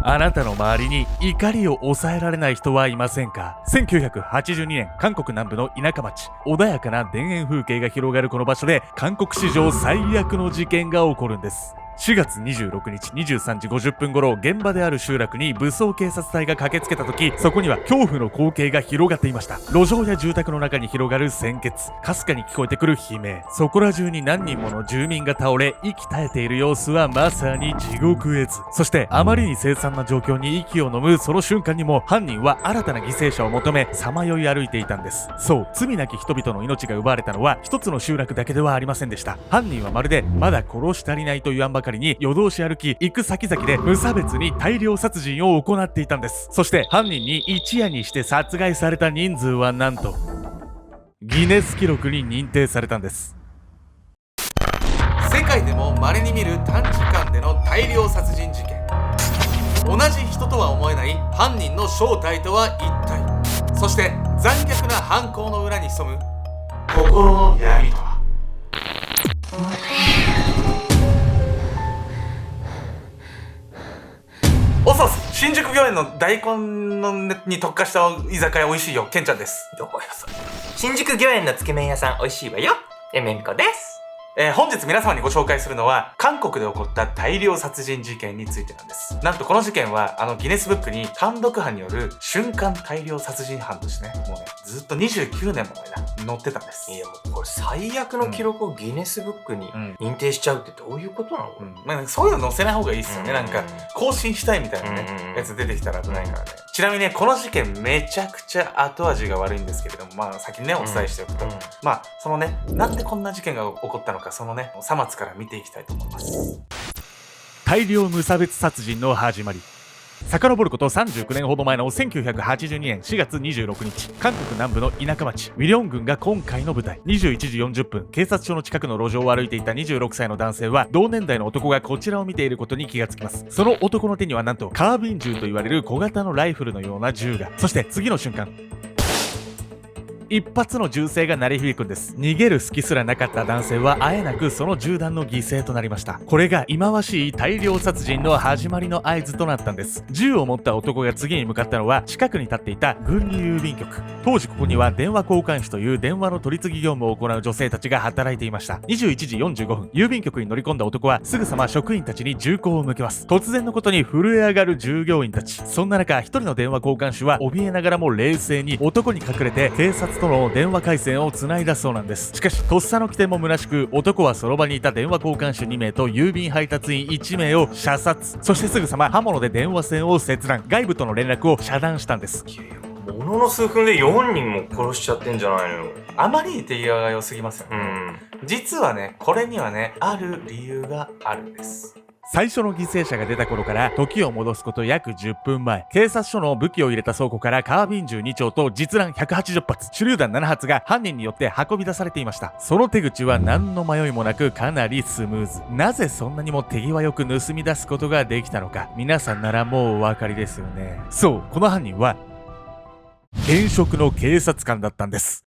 あなたの周りに怒りを抑えられない人はいませんか？ 1982 年、韓国南部の田舎町。穏やかな田園風景が広がるこの場所で、韓国史上最悪の事件が起こるんです。4月26日23時50分頃、現場である集落に武装警察隊が駆けつけた時、そこには恐怖の光景が広がっていました。路上や住宅の中に広がる鮮血、かすかに聞こえてくる悲鳴、そこら中に何人もの住民が倒れ、息絶えている様子はまさに地獄絵図。そしてあまりに凄惨な状況に息を飲むその瞬間にも、犯人は新たな犠牲者を求めさまよい歩いていたんです。そう、罪なき人々の命が奪われたのは一つの集落だけではありませんでした。犯人はまるでまだ殺し足りないと言わんばかりに夜通し歩き、行く先々で無差別に大量殺人を行っていたんです。そして犯人に一夜にして殺害された人数はなんとギネス記録に認定されたんです。世界でも稀に見る短時間での大量殺人事件。同じ人とは思えない犯人の正体とは一体。そして残虐な犯行の裏に潜む心の闇とは。おそうす、新宿御苑の大根のに特化した居酒屋美味しいよ、けんちゃんです。どこよそれ。新宿御苑のつけ麺屋さん美味しいわよ、めんこです。本日皆様にご紹介するのは韓国で起こった大量殺人事件についてなんです。なんとこの事件はギネスブックに単独犯による瞬間大量殺人犯としてね、もうねずっと29年も前だ載ってたんです。いやもうこれ最悪の記録をギネスブックに認定しちゃうってどういうことなの？まあ、そういうの載せない方がいいですよね。なんか更新したいみたいなねやつ出てきたら危ないからね。ちなみにね、この事件めちゃくちゃ後味が悪いんですけれども、まあ先にねお伝えしておくと、まあそのね、なんでこんな事件が起こったのか、そのねさまつから見ていきたいと思います。大量無差別殺人の始まり。遡ること39年ほど前の1982年4月26日、韓国南部の田舎町ウィリョン郡が今回の舞台。21時40分、警察署の近くの路上を歩いていた26歳の男性は、同年代の男がこちらを見ていることに気がつきます。その男の手にはなんとカービン銃と言われる小型のライフルのような銃が。そして次の瞬間、一発の銃声が鳴り響くんです。逃げる隙すらなかった男性はあえなくその銃弾の犠牲となりました。これが忌まわしい大量殺人の始まりの合図となったんです。銃を持った男が次に向かったのは近くに立っていた軍利郵便局。当時ここには電話交換手という電話の取り次ぎ業務を行う女性たちが働いていました。21時45分、郵便局に乗り込んだ男はすぐさま職員たちに銃口を向けます。突然のことに震え上がる従業員たち。そんな中、一人の電話交換手は怯えながらも冷静に男に隠れて警察との電話回線をつないだそうなんです。しかしとっさの起点も虚しく、男はその場にいた電話交換手2名と郵便配達員1名を射殺。そしてすぐさま刃物で電話線を切断、外部との連絡を遮断したんです。ものの数分で4人も殺しちゃってんじゃないのよ。あまりに手際が良すぎますよね。実はね、これにはねある理由があるんです。最初の犠牲者が出た頃から時を戻すこと約10分前、警察署の武器を入れた倉庫からカービン銃2丁と実弾180発、手榴弾7発が犯人によって運び出されていました。その手口は何の迷いもなくかなりスムーズ。なぜそんなにも手際よく盗み出すことができたのか、皆さんならもうお分かりですよね。そう、この犯人は現職の警察官だったんです。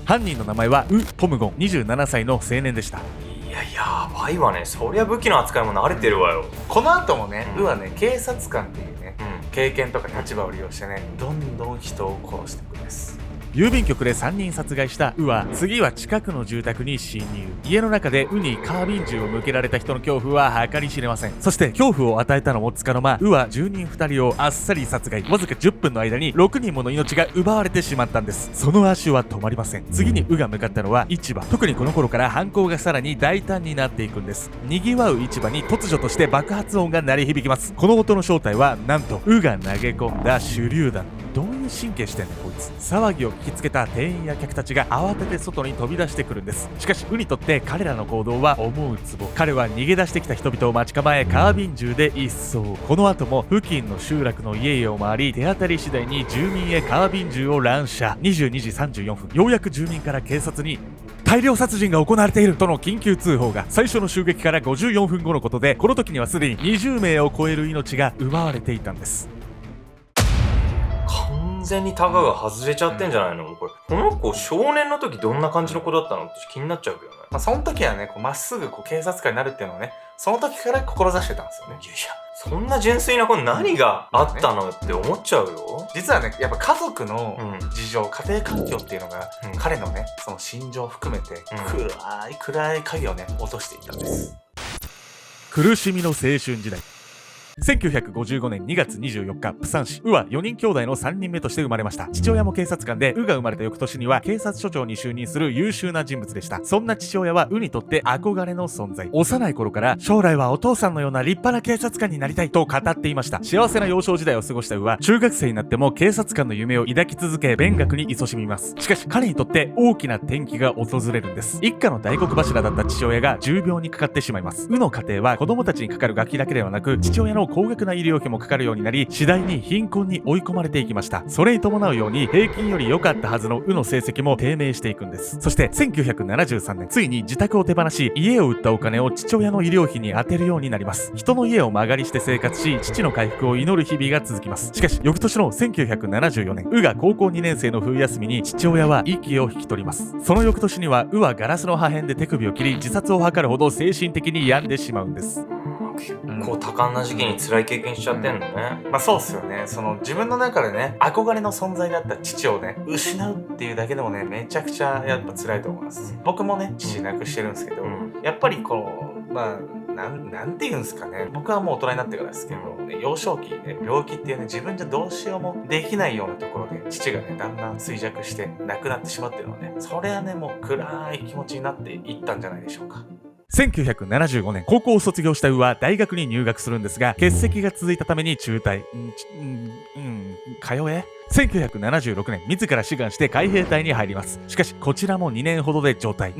犯人の名前はウ・ポムゴン、27歳の青年でした。いや、やばいわね。そりゃ武器の扱いも慣れてるわよ。この後もね、ウはね、警察官っていうね、経験とか立場を利用してね、どんどん人を殺していくんです。郵便局で3人殺害したウは、次は近くの住宅に侵入。家の中でウにカービン銃を向けられた人の恐怖は計り知れません。そして恐怖を与えたのもつかの間、ウは住人2人をあっさり殺害。わずか10分の間に6人もの命が奪われてしまったんです。その足は止まりません。次にウが向かったのは市場。特にこの頃から犯行がさらに大胆になっていくんです。賑わう市場に突如として爆発音が鳴り響きます。この音の正体はなんとウが投げ込んだ手榴弾。どういう神経してんのこいつ。騒ぎを聞きつけた店員や客たちが慌てて外に飛び出してくるんです。しかしウにとって彼らの行動は思うつぼ。彼は逃げ出してきた人々を待ち構え、カービン銃で一掃。この後も付近の集落の家々を回り、手当たり次第に住民へカービン銃を乱射。22時34分、ようやく住民から警察に大量殺人が行われているとの緊急通報が。最初の襲撃から54分後のことで、この時にはすでに20名を超える命が奪われていたんです。完全にタガが外れちゃってんじゃないの？この子少年の時どんな感じの子だったのって気になっちゃうけどね。その時はね、まっすぐ警察官になるっていうのをね、その時から志してたんですよね。いや、そんな純粋な子に何があったのって思っちゃうよ。実はね、やっぱ家族のうん事情、家庭環境っていうのが、うん彼のね、その心情を含めて、暗い影をね、落としていったんです。苦しみの青春時代。1955年2月24日、プサン市、ウは4人兄弟の3人目として生まれました。父親も警察官で、ウが生まれた翌年には警察署長に就任する優秀な人物でした。そんな父親はウにとって憧れの存在。幼い頃から将来はお父さんのような立派な警察官になりたいと語っていました。幸せな幼少時代を過ごしたウは、中学生になっても警察官の夢を抱き続け、勉学に勤しみます。しかし彼にとって大きな転機が訪れるんです。一家の大黒柱だった父親が重病にかかってしまいます。ウの家庭は子供たちにかかる学費だけではなく、父親の高額な医療費もかかるようになり、次第に貧困に追い込まれていきました。それに伴うように平均より良かったはずのウの成績も低迷していくんです。そして1973年、ついに自宅を手放し、家を売ったお金を父親の医療費に充てるようになります。人の家を間借りして生活し、父の回復を祈る日々が続きます。しかし翌年の1974年、ウが高校2年生の冬休みに父親は息を引き取ります。その翌年にはウはガラスの破片で手首を切り、自殺を図るほど精神的に病んでしまうんです。結構多感な時期に辛い経験しちゃってんのね。まあそうっすよね。その自分の中でね、憧れの存在だった父をね、失うっていうだけでもね、めちゃくちゃやっぱ辛いと思います。僕もね、父亡くしてるんですけど、やっぱりこう、まあ、なんて言うんですかね。僕はもう大人になってからですけど、幼少期ね、病気っていうね、自分じゃどうしようもできないようなところで、父がね、だんだん衰弱して亡くなってしまってるのはね、それはね、もう暗い気持ちになっていったんじゃないでしょうか。1975年、高校を卒業したウは大学に入学するんですが、欠席が続いたために中退。通え1976年、自ら志願して海兵隊に入ります。しかし、こちらも2年ほどで除隊。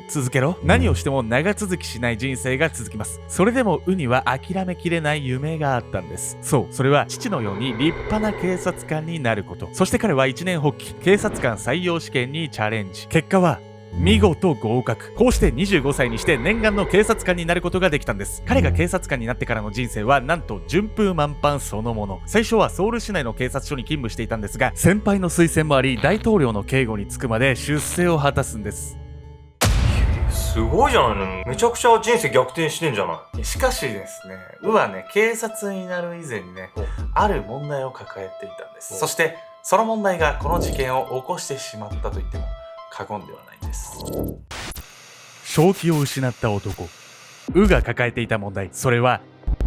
続けろ。何をしても長続きしない人生が続きます。それでもウには諦めきれない夢があったんです。そう、それは父のように立派な警察官になること。そして彼は一年発起、警察官採用試験にチャレンジ。結果は見事合格。こうして25歳にして念願の警察官になることができたんです。彼が警察官になってからの人生はなんと順風満帆そのもの。最初はソウル市内の警察署に勤務していたんですが、先輩の推薦もあり大統領の警護に就くまで出世を果たすんです。すごいじゃないの。めちゃくちゃ人生逆転してんじゃない。しかしですね、ウはね、警察になる以前にね、ある問題を抱えていたんです。そして、その問題がこの事件を起こしてしまったと言っても過言ではないんです。正気を失った男。ウが抱えていた問題、それは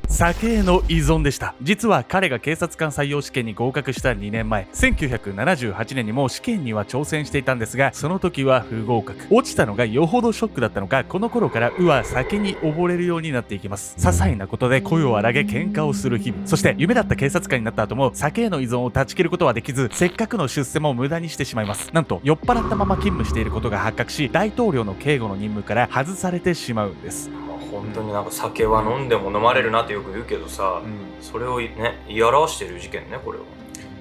酒への依存でした。実は彼が警察官採用試験に合格した2年前、1978年にも試験には挑戦していたんですが、その時は不合格。落ちたのがよほどショックだったのか、この頃からウは酒に溺れるようになっていきます。些細なことで声を荒げ喧嘩をする日々。そして夢だった警察官になった後も酒への依存を断ち切ることはできず、せっかくの出世も無駄にしてしまいます。なんと酔っ払ったまま勤務していることが発覚し、大統領の警護の任務から外されてしまうんです。本当になんか酒は飲んでも飲まれるなってよく言うけどさ、それをね言い表してる事件ね、これは。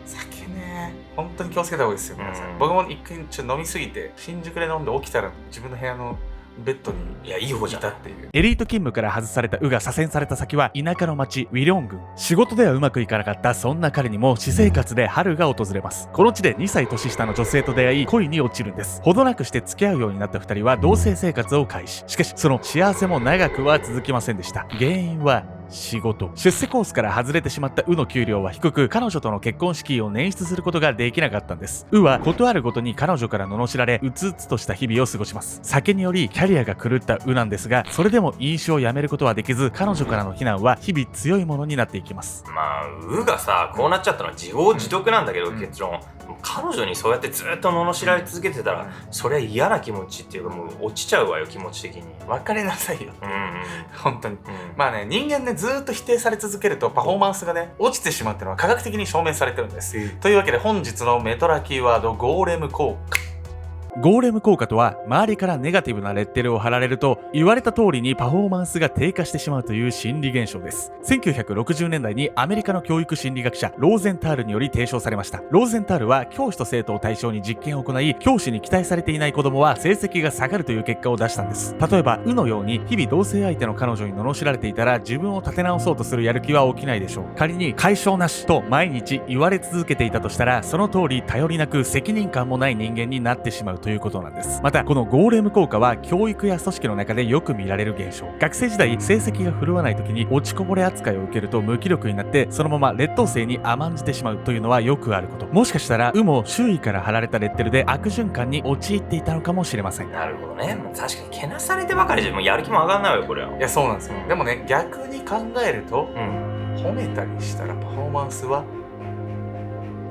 酒ね、本当に気をつけた方がいいですよ、皆さん。僕も一回ちょっと飲みすぎて新宿で飲んで起きたら自分の部屋のベッドにいい方じゃったっていう。エリート勤務から外されたウが左遷された先は田舎の町ウィリョン郡。仕事ではうまくいかなかったそんな彼にも私生活で春が訪れます。この地で2歳年下の女性と出会い恋に落ちるんです。ほどなくして付き合うようになった2人は同棲生活を開始。しかしその幸せも長くは続きませんでした。原因は仕事。出世コースから外れてしまったウの給料は低く、彼女との結婚式を捻出することができなかったんです。ウはことあるごとに彼女から罵られ、うつうつとした日々を過ごします。酒によりキャリアが狂ったウなんですが、それでも飲酒をやめることはできず、彼女からの非難は日々強いものになっていきます。まあウがさ、こうなっちゃったのは自業自得なんだけど、結論彼女にそうやってずっと罵られ続けてたら、それは嫌な気持ちっていうか、もう落ちちゃうわよ、気持ち的に。別れなさいよ。本当に。まあね、人間ね、ずーっと否定され続けるとパフォーマンスがね、落ちてしまうっていうのは科学的に証明されてるんです。というわけで本日のメトラキーワード、ゴーレム効果。ゴーレム効果とは、周りからネガティブなレッテルを貼られると、言われた通りにパフォーマンスが低下してしまうという心理現象です。1960年代にアメリカの教育心理学者ローゼンタールにより提唱されました。ローゼンタールは教師と生徒を対象に実験を行い、教師に期待されていない子供は成績が下がるという結果を出したんです。例えばウのように日々同性相手の彼女に罵られていたら、自分を立て直そうとするやる気は起きないでしょう。仮に解消なしと毎日言われ続けていたとしたら、その通り頼りなく責任感もない人間になってしまうとということなんです。またこのゴーレム効果は教育や組織の中でよく見られる現象。学生時代成績が振るわない時に落ちこぼれ扱いを受けると無気力になってそのまま劣等生に甘んじてしまうというのはよくあること。もしかしたらも周囲から貼られたレッテルで悪循環に陥っていたのかもしれません。なるほどね。確かにけなされてばかりじゃもうやる気も上がんないわよこれは。いやそうなんですよ。でもね逆に考えると、うん、褒めたりしたらパフォーマンスは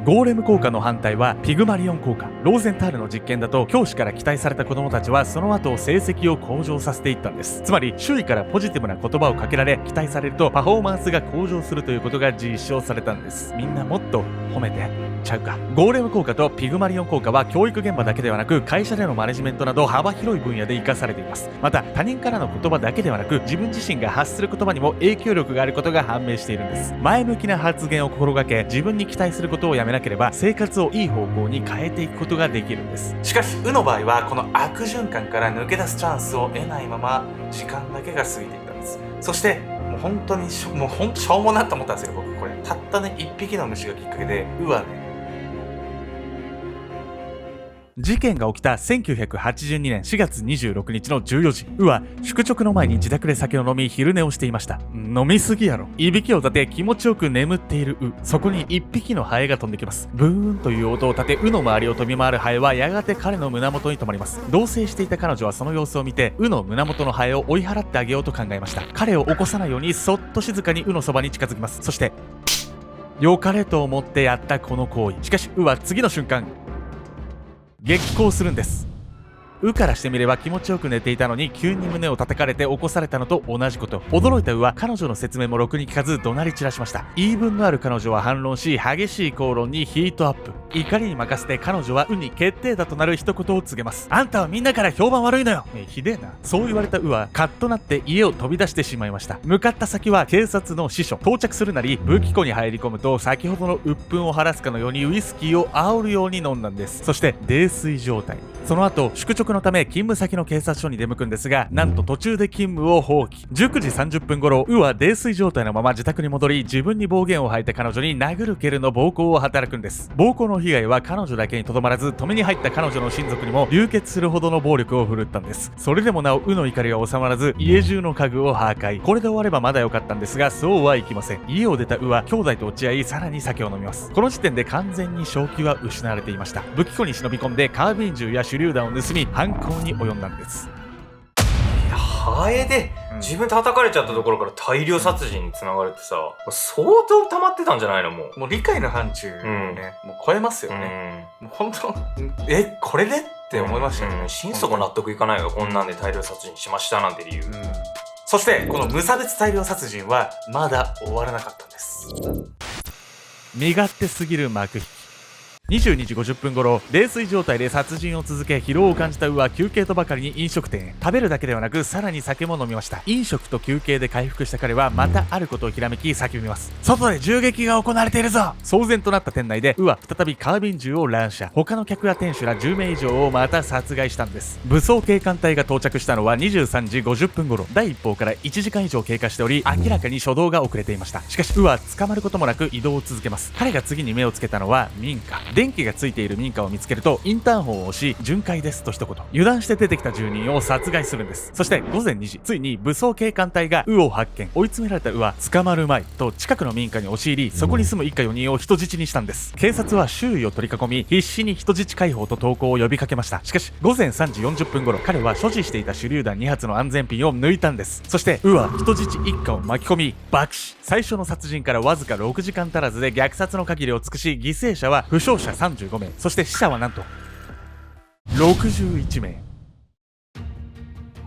ゴーレム効果の反対はピグマリオン効果。ローゼンタールの実験だと教師から期待された子供たちはその後成績を向上させていったんです。つまり周囲からポジティブな言葉をかけられ期待されるとパフォーマンスが向上するということが実証されたんです。みんなもっと褒めてちゃうか。ゴーレム効果とピグマリオン効果は教育現場だけではなく会社でのマネジメントなど幅広い分野で活かされています。また他人からの言葉だけではなく自分自身が発する言葉にも影響力があることが判明しているんです。前向きな発言を心がけ自分に期待することをやめなければ生活をいい方向に変えていくことができるんです。しかしの場合はこの悪循環から抜け出すチャンスを得ないまま時間だけが過ぎていったんです。そしてもう本当にしょうもなと思ったんですよ僕これ。たったね1匹の虫がきっかけではね事件が起きた1982年4月26日の14時、は宿直の前に自宅で酒を飲み昼寝をしていました。飲みすぎやろ。いびきを立て気持ちよく眠っているそこに1匹のハエが飛んできます。ブーンという音を立ての周りを飛び回るハエはやがて彼の胸元に止まります。同棲していた彼女はその様子を見ての胸元のハエを追い払ってあげようと考えました。彼を起こさないようにそっと静かにのそばに近づきます。そして良かれと思ってやったこの行為。しかしは次の瞬間激高するんです。からしてみれば気持ちよく寝ていたのに急に胸を叩かれて起こされたのと同じこと。驚いたは彼女の説明もろくに聞かず怒鳴り散らしました。言い分のある彼女は反論し激しい口論にヒートアップ。怒りに任せて彼女はに決定打となる一言を告げます。あんたはみんなから評判悪いのよ。ひでえな。そう言われたはカッとなって家を飛び出してしまいました。向かった先は警察の支所。到着するなり武器庫に入り込むと先ほどの鬱憤を晴らすかのようにウイスキーを煽るように飲んだんです。そして泥酔状態に。その後宿直のため勤務先の警察署に出向くんですが、なんと途中で勤務を放棄。19時30分頃は泥酔状態のまま自宅に戻り自分に暴言を吐いた彼女に殴る蹴るの暴行を働くんです。暴行の被害は彼女だけにとどまらず止めに入った彼女の親族にも流血するほどの暴力を振るったんです。それでもなおの怒りが収まらず家中の家具を破壊。これで終わればまだ良かったんですがそうはいきません。家を出たは兄弟と落ち合いさらに酒を飲みます。この時点で完全に正気は失われていました。武器庫に忍び込んでカービン銃や手榴弾を盗み犯行に及んだんです。いやハエで自分叩かれちゃったところから大量殺人につながるってさ、相当溜まってたんじゃないの。もう理解の範疇をね、もう超えますよね。もう本当これでって思いましたよね。心底納得いかないよこんなんで大量殺人しましたなんて理由。そしてこの無差別大量殺人はまだ終わらなかったんです。身勝手すぎる幕引き。22時50分頃泥酔状態で殺人を続け疲労を感じたは休憩とばかりに飲食店へ。食べるだけではなくさらに酒も飲みました。飲食と休憩で回復した彼はまたあることをひらめき叫びます。外で銃撃が行われているぞ。騒然となった店内では再びカービン銃を乱射。他の客や店主ら10名以上をまた殺害したんです。武装警官隊が到着したのは23時50分頃。第一報から1時間以上経過しており明らかに初動が遅れていました。しかしは捕まることもなく移動を続けます。彼が次に目をつけたのは民家。電気がついている民家を見つけるとインターホンを押し巡回ですと一言。油断して出てきた住人を殺害するんです。そして午前2時ついに武装警官隊がを発見。追い詰められたは捕まるまいと近くの民家に押し入りそこに住む一家4人を人質にしたんです。警察は周囲を取り囲み必死に人質解放と投降を呼びかけました。しかし午前3時40分頃彼は所持していた手榴弾2発の安全ピンを抜いたんです。そしては人質一家を巻き込み爆死。最初の殺人からわずか6時間足らずで虐殺の限りを尽くし犠牲者は負傷者35名そして死者はなんと61名。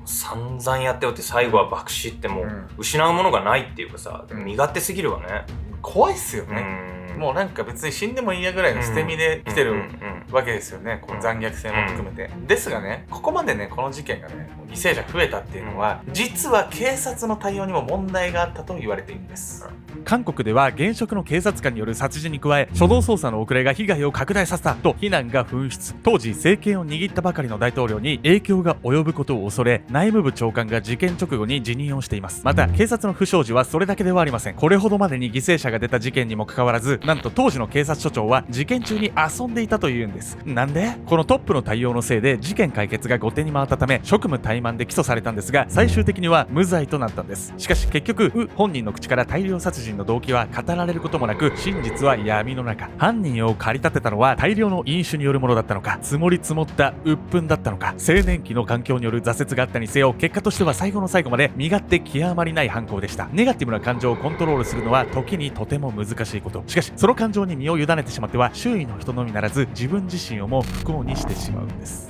散々やっておって最後は爆死ってもう失うものがないっていうかさ、身勝手すぎるわね。怖いっすよね。もうなんか別に死んでもいいやぐらいの捨て身で来てるわけですよね。この残虐性も含めて。ですがね、ここまでねこの事件がね犠牲者増えたっていうのは実は警察の対応にも問題があったと言われているんです。韓国では現職の警察官による殺人に加え初動捜査の遅れが被害を拡大させたと非難が噴出。当時政権を握ったばかりの大統領に影響が及ぶことを恐れ内務部長官が事件直後に辞任をしています。また警察の不祥事はそれだけではありません。これほどまでに犠牲者が出た事件にもかかわらずなんと当時の警察署長は事件中に遊んでいたというんです。なんでこのトップの対応のせいで事件解決が後手に回ったため職務怠慢で起訴されたんですが、最終的には無罪となったんです。しかし結局本人の口から大量殺人の動機は語られることもなく、真実は闇の中。犯人を駆り立てたのは大量の飲酒によるものだったのか、積もり積もった鬱憤だったのか、青年期の環境による挫折があったにせよ、結果としては最後の最後まで身勝手極まりない犯行でした。ネガティブな感情をコントロールするのは時にとても難しいこと。しかしその感情に身を委ねてしまっては周囲の人のみならず自分自身をも不幸にしてしまうんです。